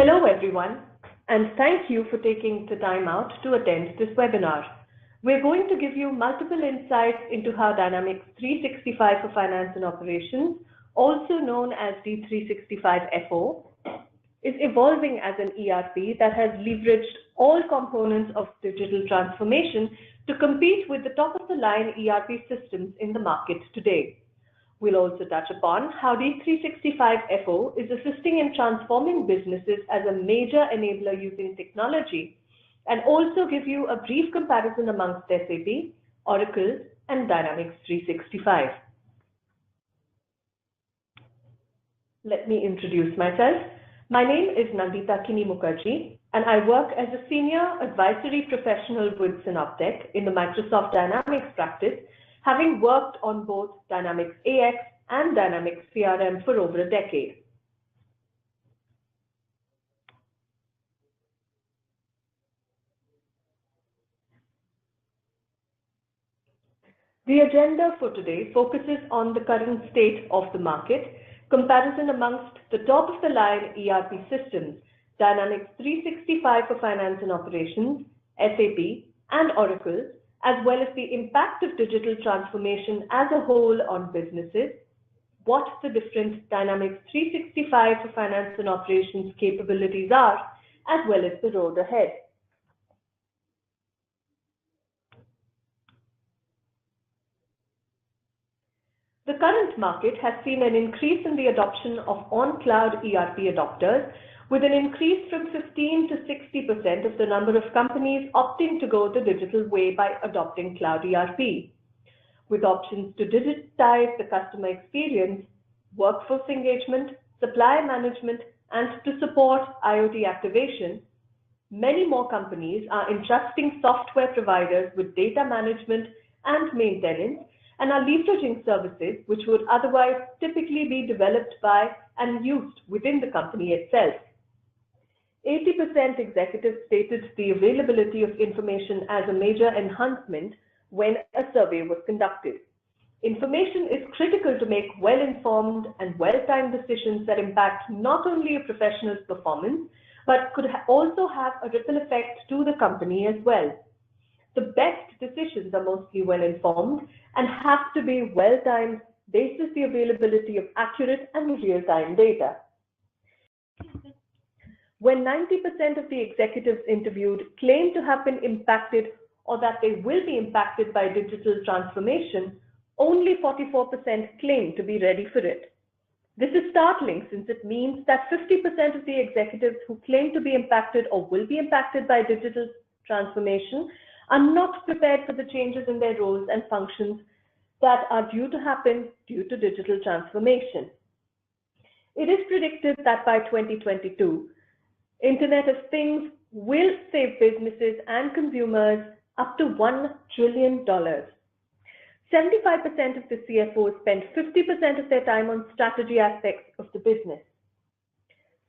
Hello everyone, and thank you for taking the time out to attend this webinar. We're going to give you multiple insights into how Dynamics 365 for Finance and Operations, also known as D365FO, is evolving as an ERP that has leveraged all components of digital transformation to compete with the top-of-the-line ERP systems in the market today. We'll also touch upon how D365FO is assisting in transforming businesses as a major enabler using technology, and also give you a brief comparison amongst SAP, Oracle, and Dynamics 365. Let me introduce myself. My name is Nandita Kini Mukherjee, and I work as a senior advisory professional with Synoptech in the Microsoft Dynamics practice, having worked on both Dynamics AX and Dynamics CRM for over a decade. The agenda for today focuses on the current state of the market, comparison amongst the top-of-the-line ERP systems, Dynamics 365 for Finance and Operations, SAP, and Oracle, as well as the impact of digital transformation as a whole on businesses, what the different Dynamics 365 for Finance and Operations capabilities are, as well as the road ahead. The current market has seen an increase in the adoption of on-cloud ERP adopters, with an increase from 15 to 60% of the number of companies opting to go the digital way by adopting cloud ERP. With options to digitize the customer experience, workforce engagement, supply management, and to support IoT activation, many more companies are entrusting software providers with data management and maintenance, and are leveraging services which would otherwise typically be developed by and used within the company itself. 80% executives stated the availability of information as a major enhancement when a survey was conducted. Information is critical to make well-informed and well-timed decisions that impact not only a professional's performance, but could also have a ripple effect to the company as well. The best decisions are mostly well-informed and have to be well-timed based on the availability of accurate and real-time data. When 90% of the executives interviewed claim to have been impacted or that they will be impacted by digital transformation, only 44% claim to be ready for it. This is startling since it means that 50% of the executives who claim to be impacted or will be impacted by digital transformation are not prepared for the changes in their roles and functions that are due to happen due to digital transformation. It is predicted that by 2022, Internet of Things will save businesses and consumers up to $1 trillion. 75% of the CFOs spend 50% of their time on strategy aspects of the business.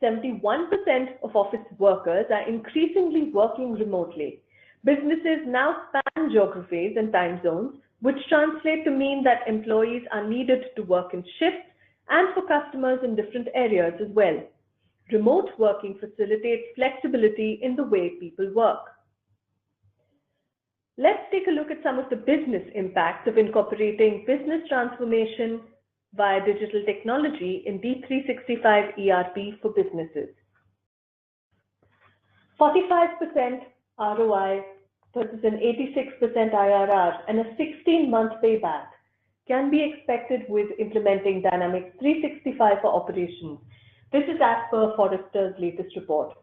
71% of office workers are increasingly working remotely. Businesses now span geographies and time zones, which translate to mean that employees are needed to work in shifts and for customers in different areas as well. Remote working facilitates flexibility in the way people work. Let's take a look at some of the business impacts of incorporating business transformation via digital technology in D365 ERP for businesses. 45% ROI versus an 86% IRR and a 16-month payback can be expected with implementing Dynamics 365 for operations. This is as per Forrester's latest report.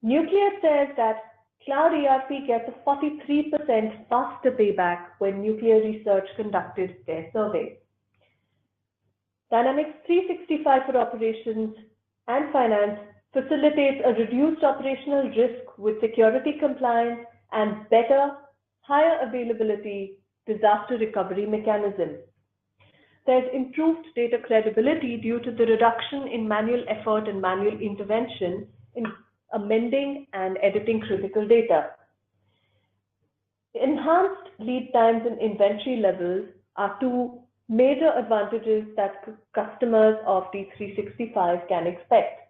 Nuclear says that cloud ERP gets a 43% faster payback when Nuclear Research conducted their survey. Dynamics 365 for operations and finance facilitates a reduced operational risk with security compliance and better, higher availability disaster recovery mechanism. There's improved data credibility due to the reduction in manual effort and manual intervention in amending and editing critical data. Enhanced lead times and inventory levels are two major advantages that customers of D365 can expect.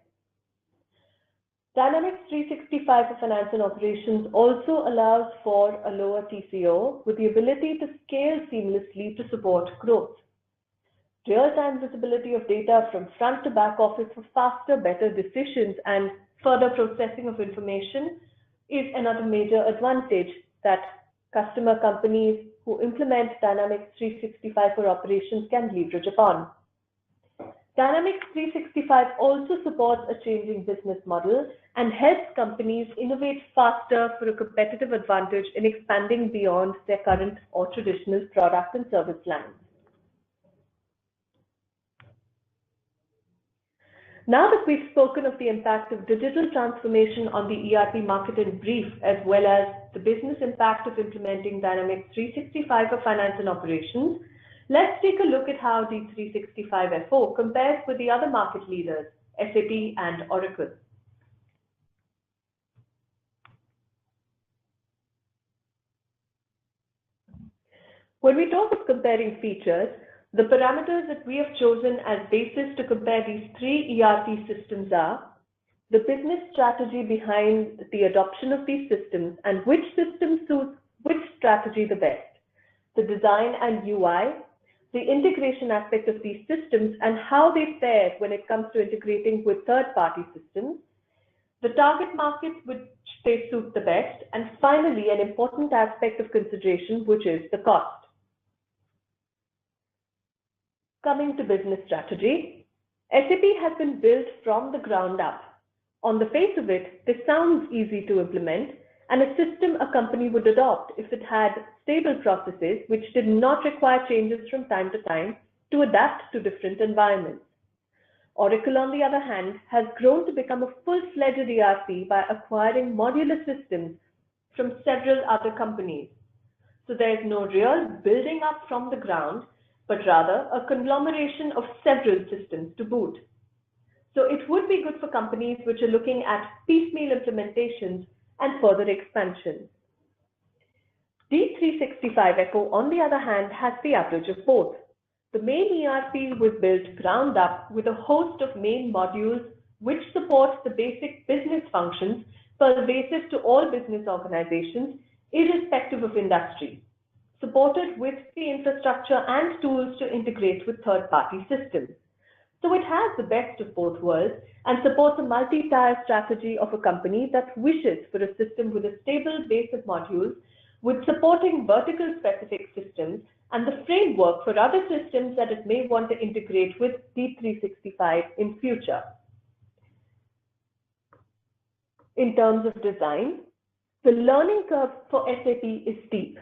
Dynamics 365 for Finance and Operations also allows for a lower TCO with the ability to scale seamlessly to support growth. Real-time visibility of data from front to back office for faster, better decisions and further processing of information is another major advantage that customer companies who implement Dynamics 365 for Operations can leverage upon. Dynamics 365 also supports a changing business model and helps companies innovate faster for a competitive advantage in expanding beyond their current or traditional product and service lines. Now that we've spoken of the impact of digital transformation on the ERP market in brief, as well as the business impact of implementing Dynamics 365 for Finance and Operations, let's take a look at how D365FO compares with the other market leaders, SAP and Oracle. When we talk of comparing features, the parameters that we have chosen as basis to compare these three ERP systems are the business strategy behind the adoption of these systems and which system suits which strategy the best, the design and UI, the integration aspect of these systems and how they fare when it comes to integrating with third-party systems, the target markets which they suit the best, and finally an important aspect of consideration, which is the cost. Coming to business strategy, SAP has been built from the ground up. On the face of it, this sounds easy to implement and a system a company would adopt if it had stable processes which did not require changes from time to time to adapt to different environments. Oracle, on the other hand, has grown to become a full-fledged ERP by acquiring modular systems from several other companies. So there is no real building up from the ground, but rather a conglomeration of several systems to boot. So it would be good for companies which are looking at piecemeal implementations and further expansion. D365FO, on the other hand, has the average of both. The main ERP was built ground up with a host of main modules which supports the basic business functions pervasive to all business organizations, irrespective of industry, supported with the infrastructure and tools to integrate with third-party systems. So it has the best of both worlds and supports a multi-tier strategy of a company that wishes for a system with a stable base of modules with supporting vertical specific systems and the framework for other systems that it may want to integrate with D365 in future. In terms of design, the learning curve for SAP is steep.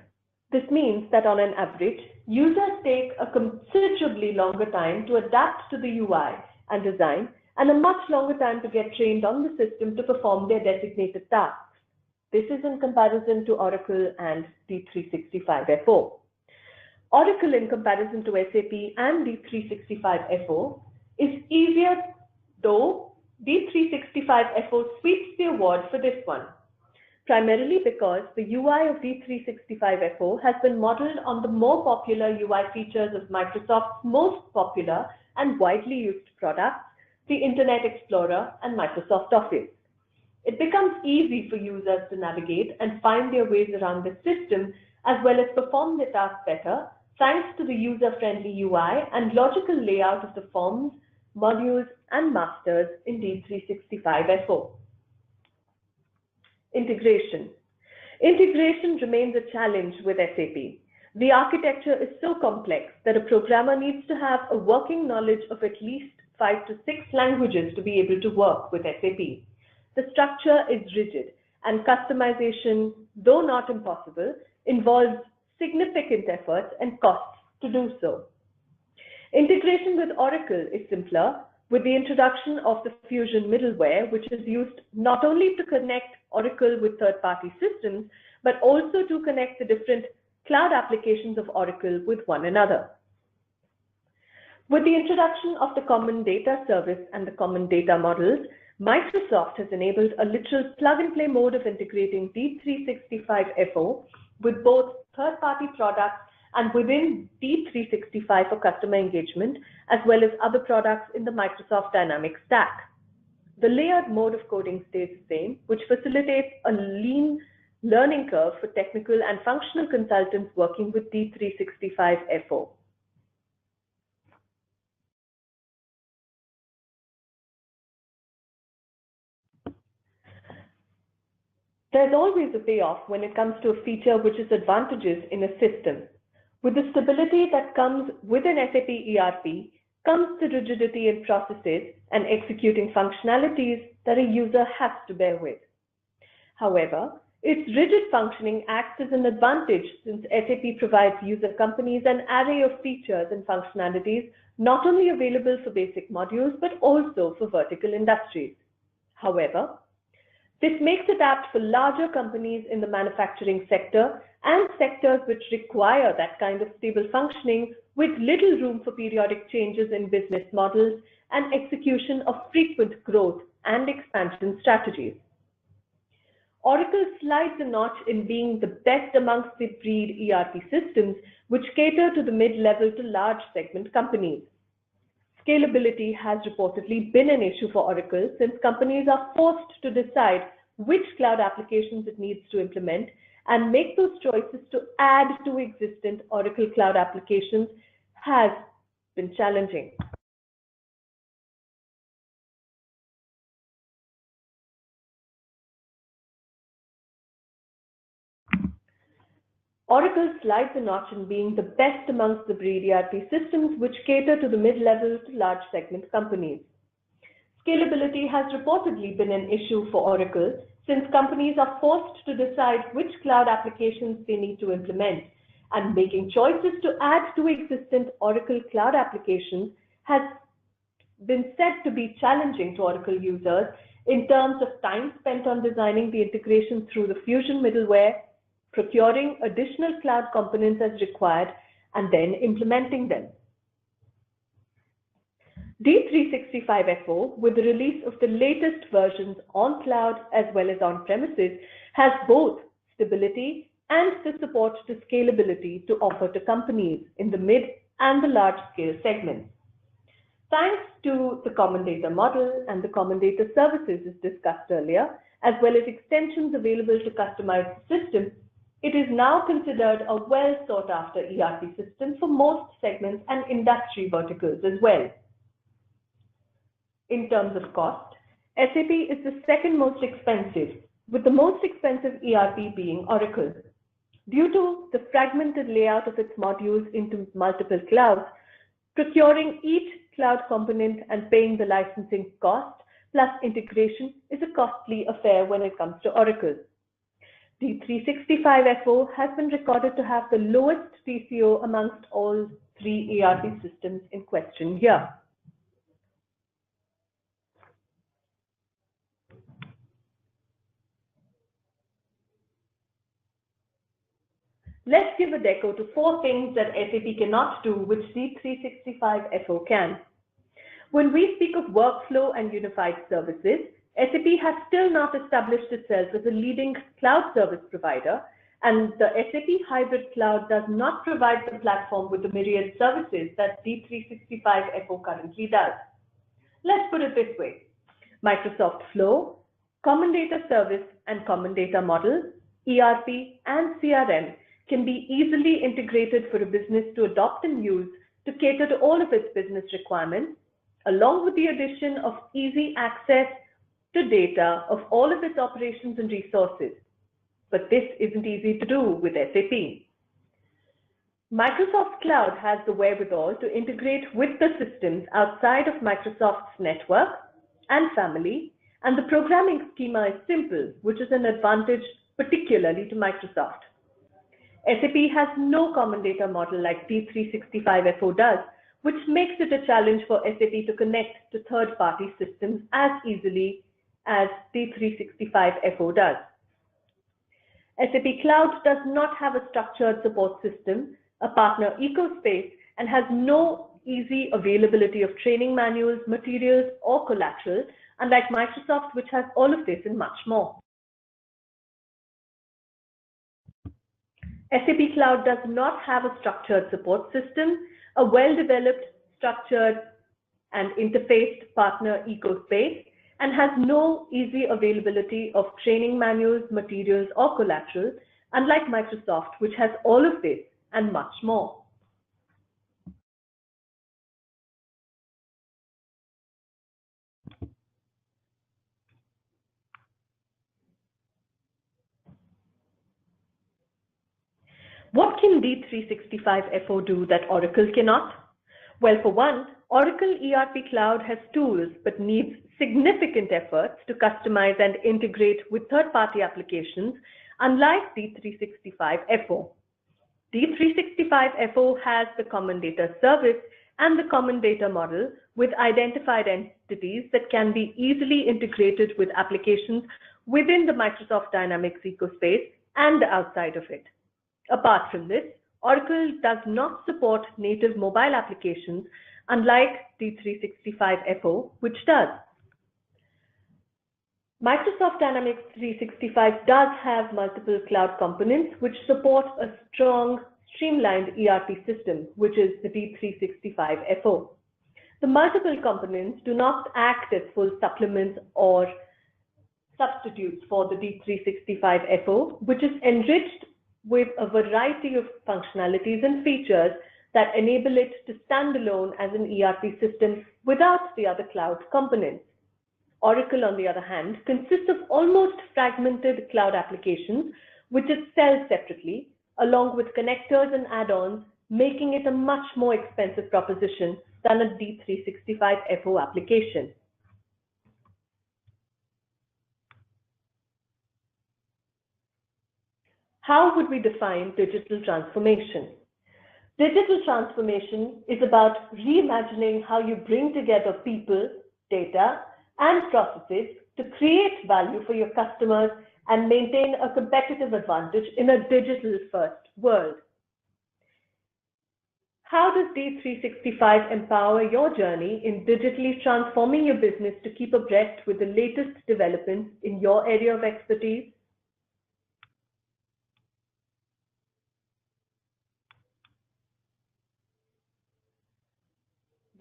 This means that on an average, users take a considerably longer time to adapt to the UI and design and a much longer time to get trained on the system to perform their designated tasks. This is in comparison to Oracle and D365FO. Oracle, in comparison to SAP and D365FO, is easier, though D365FO sweeps the award for this one, primarily because the UI of D365FO has been modeled on the more popular UI features of Microsoft's most popular and widely used products, the Internet Explorer and Microsoft Office. It becomes easy for users to navigate and find their ways around the system as well as perform their tasks better thanks to the user-friendly UI and logical layout of the forms, modules and masters in D365FO. Integration. Integration remains a challenge with SAP. The architecture is so complex that a programmer needs to have a working knowledge of at least 5 to 6 languages to be able to work with SAP. The structure is rigid and customization, though not impossible, involves significant efforts and costs to do so. Integration with Oracle is simpler with the introduction of the Fusion middleware, which is used not only to connect Oracle with third-party systems, but also to connect the different cloud applications of Oracle with one another. With the introduction of the Common Data Service and the Common Data Models, Microsoft has enabled a literal plug-and-play mode of integrating D365FO with both third-party products and within D365 for customer engagement, as well as other products in the Microsoft Dynamics stack. The layered mode of coding stays the same, which facilitates a lean learning curve for technical and functional consultants working with D365FO. There's always a payoff when it comes to a feature which is advantageous in a system. With the stability that comes with an SAP ERP comes the rigidity in processes and executing functionalities that a user has to bear with. However, its rigid functioning acts as an advantage since SAP provides user companies an array of features and functionalities not only available for basic modules but also for vertical industries. However, this makes it apt for larger companies in the manufacturing sector and sectors which require that kind of stable functioning with little room for periodic changes in business models and execution of frequent growth and expansion strategies. Oracle slides a notch in being the best amongst the breed ERP systems which cater to the mid-level to large segment companies. Scalability has reportedly been an issue for Oracle since companies are forced to decide which cloud applications it needs to implement and make those choices to add to existing Oracle cloud applications has been challenging. Oracle slides a notch in being the best amongst the breed ERP systems which cater to the mid-level to large segment companies. Scalability has reportedly been an issue for Oracle since companies are forced to decide which cloud applications they need to implement, and making choices to add to existing Oracle cloud applications has been said to be challenging to Oracle users in terms of time spent on designing the integration through the Fusion middleware, procuring additional cloud components as required, and then implementing them. D365FO, with the release of the latest versions on cloud as well as on premises, has both stability and the support to scalability to offer to companies in the mid and the large scale segments. Thanks to the common data model and the common data services as discussed earlier, as well as extensions available to customize the system, it is now considered a well sought after ERP system for most segments and industry verticals as well. In terms of cost, SAP is the second most expensive, with the most expensive ERP being Oracle. Due to the fragmented layout of its modules into multiple clouds, procuring each cloud component and paying the licensing cost plus integration is a costly affair when it comes to Oracle. D365FO has been recorded to have the lowest TCO amongst all three ERP systems in question here. Let's give a deco to 4 things that SAP cannot do which D365FO can. When we speak of workflow and unified services, SAP has still not established itself as a leading cloud service provider, and the SAP hybrid cloud does not provide the platform with the myriad services that D365FO currently does. Let's put it this way. Microsoft Flow, Common Data Service and Common Data Model, ERP, and CRM can be easily integrated for a business to adopt and use to cater to all of its business requirements, along with the addition of easy access to data of all of its operations and resources. But this isn't easy to do with SAP. Microsoft Cloud has the wherewithal to integrate with the systems outside of Microsoft's network and family, and the programming schema is simple, which is an advantage particularly to Microsoft. SAP has no common data model like D365FO does, which makes it a challenge for SAP to connect to third-party systems as easily as D365FO does. SAP Cloud does not have a structured support system, a partner ecospace, and has no easy availability of training manuals, materials, or collateral, unlike Microsoft, which has all of this and much more. SAP Cloud does not have a structured support system, a well-developed, structured, and interfaced partner ecospace, and has no easy availability of training manuals, materials, or collateral, unlike Microsoft, which has all of this and much more. What can D365FO do that Oracle cannot? Well, for one, Oracle ERP Cloud has tools but needs significant efforts to customize and integrate with third-party applications, unlike D365FO. D365FO has the common data service and the common data model with identified entities that can be easily integrated with applications within the Microsoft Dynamics ecospace and outside of it. Apart from this, Oracle does not support native mobile applications, unlike D365FO, which does. Microsoft Dynamics 365 does have multiple cloud components which support a strong, streamlined ERP system, which is the D365FO. The multiple components do not act as full supplements or substitutes for the D365FO, which is enriched with a variety of functionalities and features that enable it to stand alone as an ERP system without the other cloud components. Oracle, on the other hand, consists of almost fragmented cloud applications, which it sells separately, along with connectors and add-ons, making it a much more expensive proposition than a D365FO application. How would we define digital transformation? Digital transformation is about reimagining how you bring together people, data, and processes to create value for your customers and maintain a competitive advantage in a digital-first world. How does D365 empower your journey in digitally transforming your business to keep abreast with the latest developments in your area of expertise?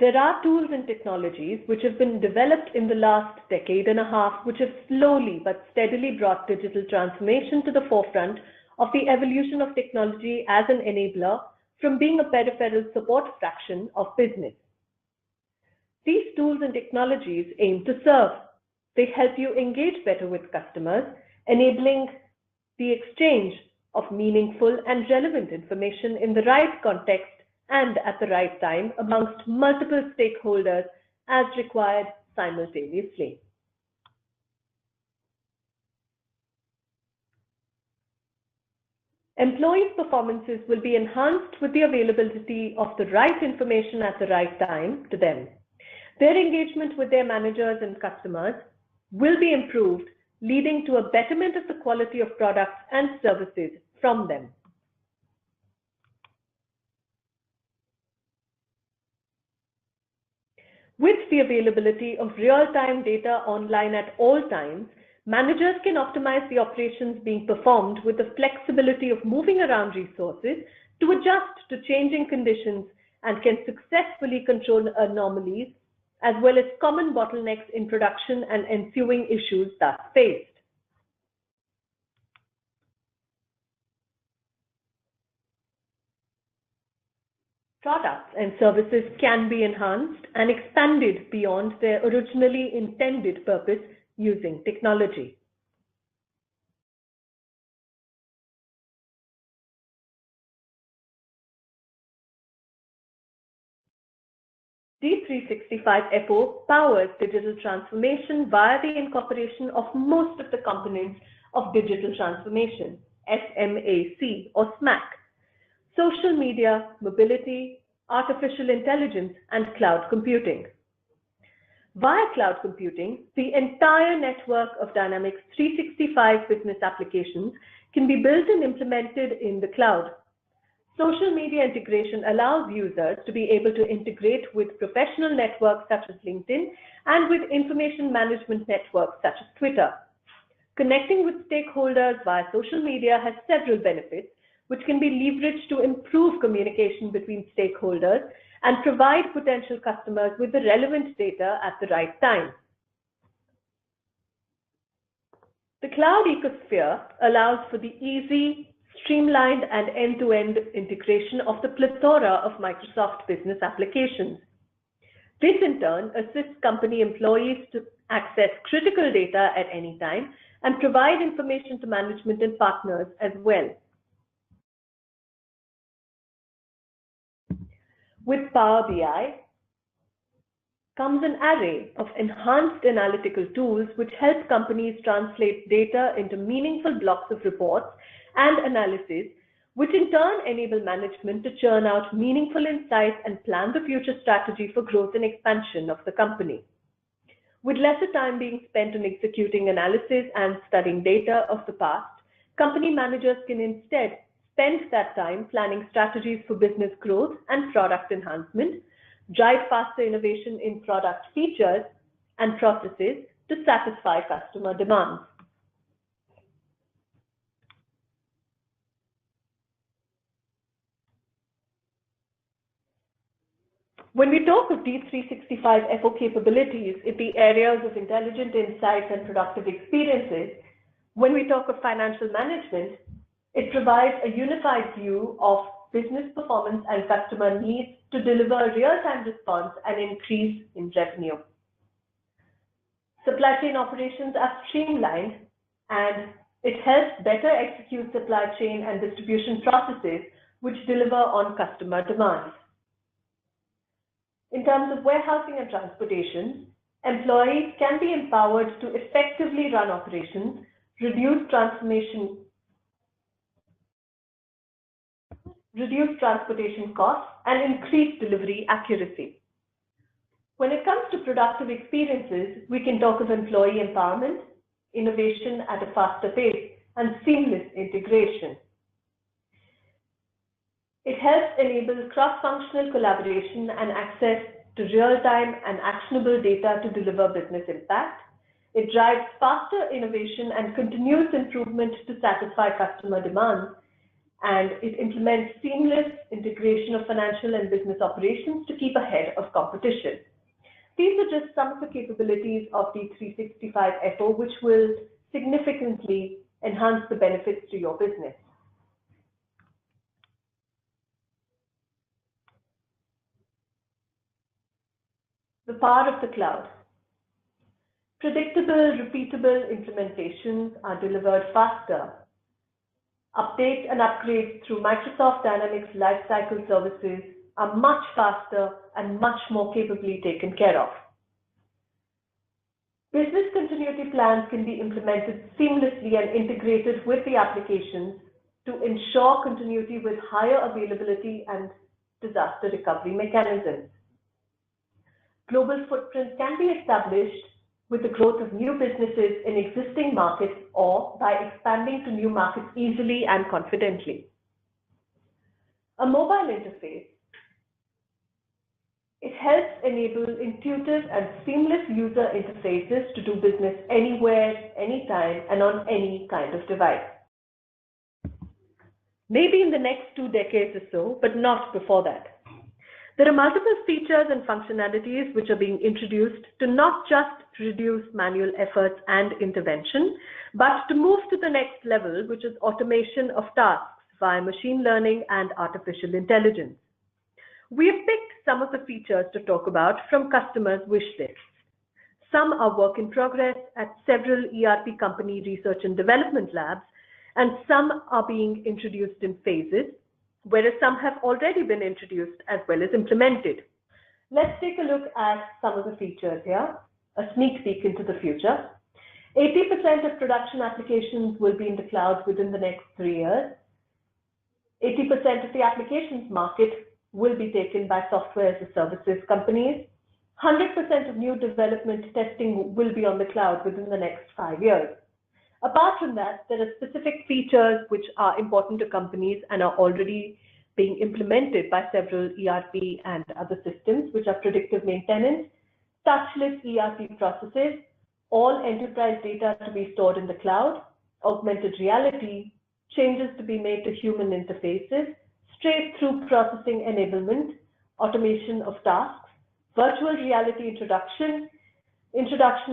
There are tools and technologies which have been developed in the last decade and a half, which have slowly but steadily brought digital transformation to the forefront of the evolution of technology as an enabler from being a peripheral support fraction of business. These tools and technologies aim to serve. They help you engage better with customers, enabling the exchange of meaningful and relevant information in the right context and at the right time amongst multiple stakeholders as required simultaneously. Employees' performances will be enhanced with the availability of the right information at the right time to them. Their engagement with their managers and customers will be improved, leading to a betterment of the quality of products and services from them. With the availability of real-time data online at all times, managers can optimize the operations being performed with the flexibility of moving around resources to adjust to changing conditions and can successfully control anomalies as well as common bottlenecks in production and ensuing issues thus faced. Products and services can be enhanced and expanded beyond their originally intended purpose using technology. D365FO powers digital transformation via the incorporation of most of the components of digital transformation, SMAC or SMAC. Social media, mobility, artificial intelligence, and cloud computing. Via cloud computing, the entire network of Dynamics 365 business applications can be built and implemented in the cloud. Social media integration allows users to be able to integrate with professional networks such as LinkedIn and with information management networks such as Twitter. Connecting with stakeholders via social media has several benefits, which can be leveraged to improve communication between stakeholders and provide potential customers with the relevant data at the right time. The cloud ecosphere allows for the easy, streamlined, and end-to-end integration of the plethora of Microsoft business applications. This, in turn, assists company employees to access critical data at any time and provide information to management and partners as well. With Power BI comes an array of enhanced analytical tools which help companies translate data into meaningful blocks of reports and analysis, which in turn enable management to churn out meaningful insights and plan the future strategy for growth and expansion of the company. With lesser time being spent on executing analysis and studying data of the past, company managers can instead spend that time planning strategies for business growth and product enhancement, drive faster innovation in product features and processes to satisfy customer demands. When we talk of D365FO capabilities in the areas of intelligent insights and productive experiences, when we talk of financial management, it provides a unified view of business performance and customer needs to deliver real-time response and increase in revenue. Supply chain operations are streamlined and it helps better execute supply chain and distribution processes which deliver on customer demands. In terms of warehousing and transportation, employees can be empowered to effectively run operations, reduce transportation costs, and increase delivery accuracy. When it comes to productive experiences, we can talk of employee empowerment, innovation at a faster pace, and seamless integration. It helps enable cross-functional collaboration and access to real-time and actionable data to deliver business impact. It drives faster innovation and continuous improvement to satisfy customer demands, and it implements seamless integration of financial and business operations to keep ahead of competition. These are just some of the capabilities of D365FO which will significantly enhance the benefits to your business. The power of the cloud. Predictable, repeatable implementations are delivered faster. Updates and upgrades through Microsoft Dynamics Lifecycle Services are much faster and much more capably taken care of. Business continuity plans can be implemented seamlessly and integrated with the applications to ensure continuity with higher availability and disaster recovery mechanisms. Global footprints can be established with the growth of new businesses in existing markets or by expanding to new markets easily and confidently. A mobile interface. It helps enable intuitive and seamless user interfaces to do business anywhere, anytime, and on any kind of device. Maybe in the next 2 decades or so, but not before that. There are multiple features and functionalities which are being introduced to not just reduce manual efforts and intervention, but to move to the next level, which is automation of tasks via machine learning and artificial intelligence. We have picked some of the features to talk about from customers' wish lists. Some are work in progress at several ERP company research and development labs, and some are being introduced in phases, whereas some have already been introduced as well as implemented. Let's take a look at some of the features here, a sneak peek into the future. 80% of production applications will be in the cloud within the next 3 years. 80% of the applications market will be taken by software as a services companies. 100% of new development testing will be on the cloud within the next 5 years. Apart from that, there are specific features which are important to companies and are already being implemented by several ERP and other systems, which are predictive maintenance, touchless ERP processes, all enterprise data to be stored in the cloud, augmented reality, changes to be made to human interfaces, straight-through processing enablement, automation of tasks, virtual reality introduction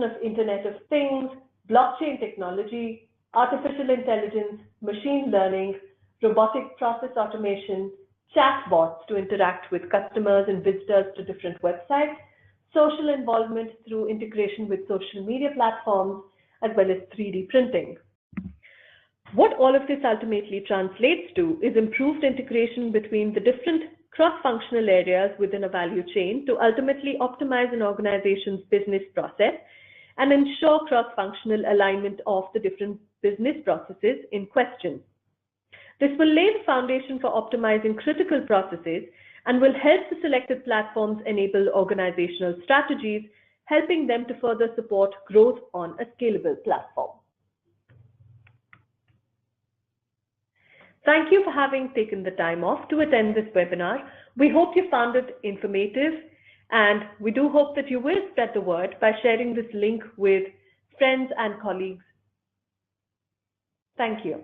of Internet of Things, blockchain technology, artificial intelligence, machine learning, robotic process automation, chatbots to interact with customers and visitors to different websites, social involvement through integration with social media platforms, as well as 3D printing. What all of this ultimately translates to is improved integration between the different cross-functional areas within a value chain to ultimately optimize an organization's business process and ensure cross-functional alignment of the different business processes in question. This will lay the foundation for optimizing critical processes and will help the selected platforms enable organizational strategies, helping them to further support growth on a scalable platform. Thank you for having taken the time off to attend this webinar. We hope you found it informative, and we do hope that you will spread the word by sharing this link with friends and colleagues. Thank you.